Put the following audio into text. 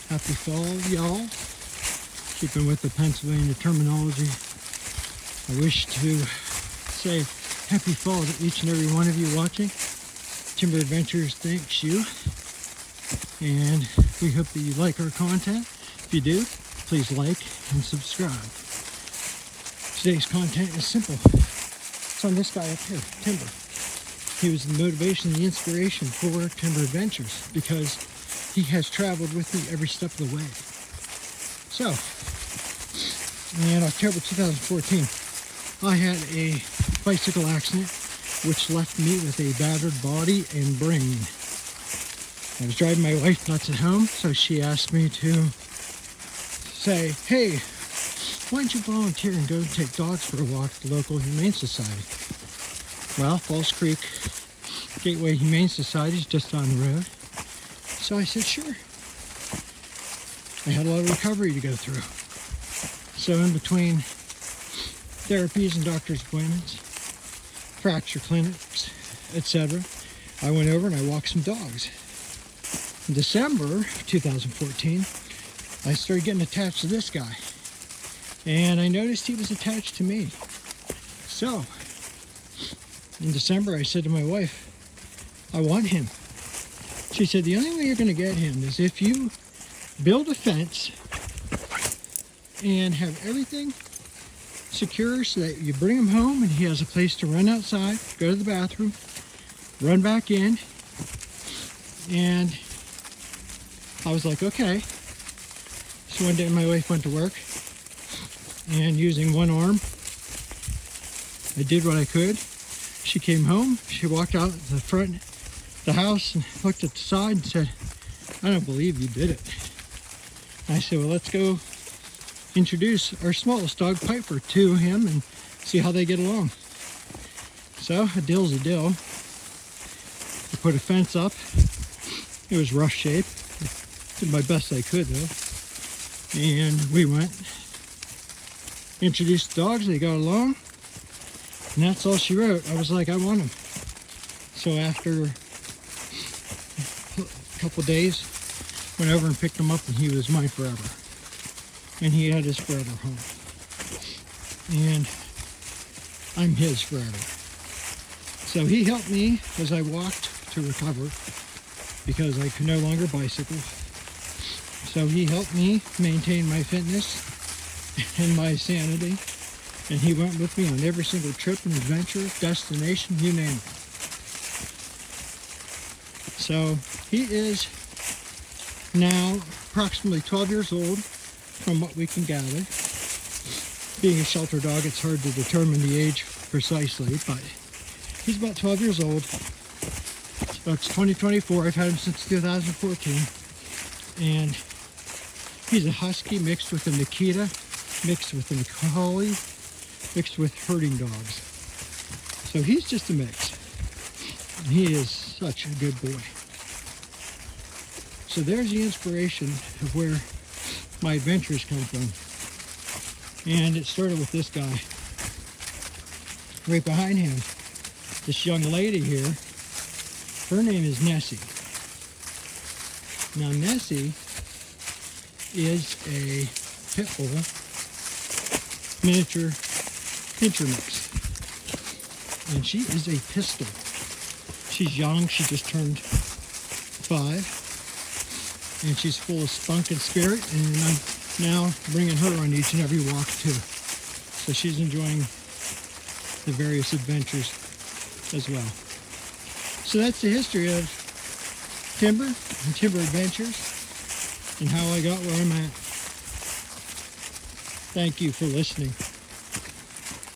Happy fall, y'all. Keeping with the Pennsylvania terminology, I wish to say happy fall to each and every one of you watching. Timber Adventures thanks you, and we hope that you like our content. If you do, please like and subscribe. Today's content is simple. It's on this guy up here, Timber. He was the motivation, the inspiration for Timber Adventures because he has traveled with me every step of the way. So, in October 2014, I had a bicycle accident which left me with a battered body and brain. I was driving my wife nuts at home, so she asked me to say, hey, why don't you volunteer and go take dogs for a walk at the local Humane Society? Well, Falls Creek Gateway Humane Society is just down the road. So I said, sure. I had a lot of recovery to go through. So in between therapies and doctor's appointments, fracture clinics, etc., I went over and I walked some dogs. In December 2014, I started getting attached to this guy. And I noticed he was attached to me. So, in December, I said to my wife, I want him. She said, the only way you're going to get him is if you build a fence and have everything secure so that you bring him home and he has a place to run outside, go to the bathroom, run back in. And I was like, okay. So one day my wife went to work, and using one arm, I did what I could. She came home, she walked out the front of the house and looked at the side and said, I don't believe you did it. I said, well, let's go introduce our smallest dog, Piper, to him and see how they get along. So a deal's a deal. I put a fence up. It was rough shape. Did my best I could though. And we went, introduced the dogs, they got along, and that's all she wrote. I was like, I want him. So after a couple days, went over and picked him up, and he was mine forever. And he had his forever home. And I'm his forever. So he helped me as I walked to recover because I could no longer bicycle. So he helped me maintain my fitness and my sanity. And he went with me on every single trip and adventure, destination, you name it. So he is now approximately 12 years old, from what we can gather. Being a shelter dog, it's hard to determine the age precisely, but he's about 12 years old. So it's 2024. I've had him since 2014. And he's a husky mixed with a Nikita, mixed with a collie, mixed with herding dogs. So he's just a mix. And he is such a good boy. So there's the inspiration of where my adventures come from. And it started with this guy. Right behind him, this young lady here, her name is Nessie. Now Nessie is a pit bull miniature pincher mix. And she is a pistol. She's young, she just turned 5. And she's full of spunk and spirit, and I'm now bringing her on each and every walk too. So she's enjoying the various adventures as well. So that's the history of Timber and Timber Adventures and how I got where I'm at. Thank you for listening.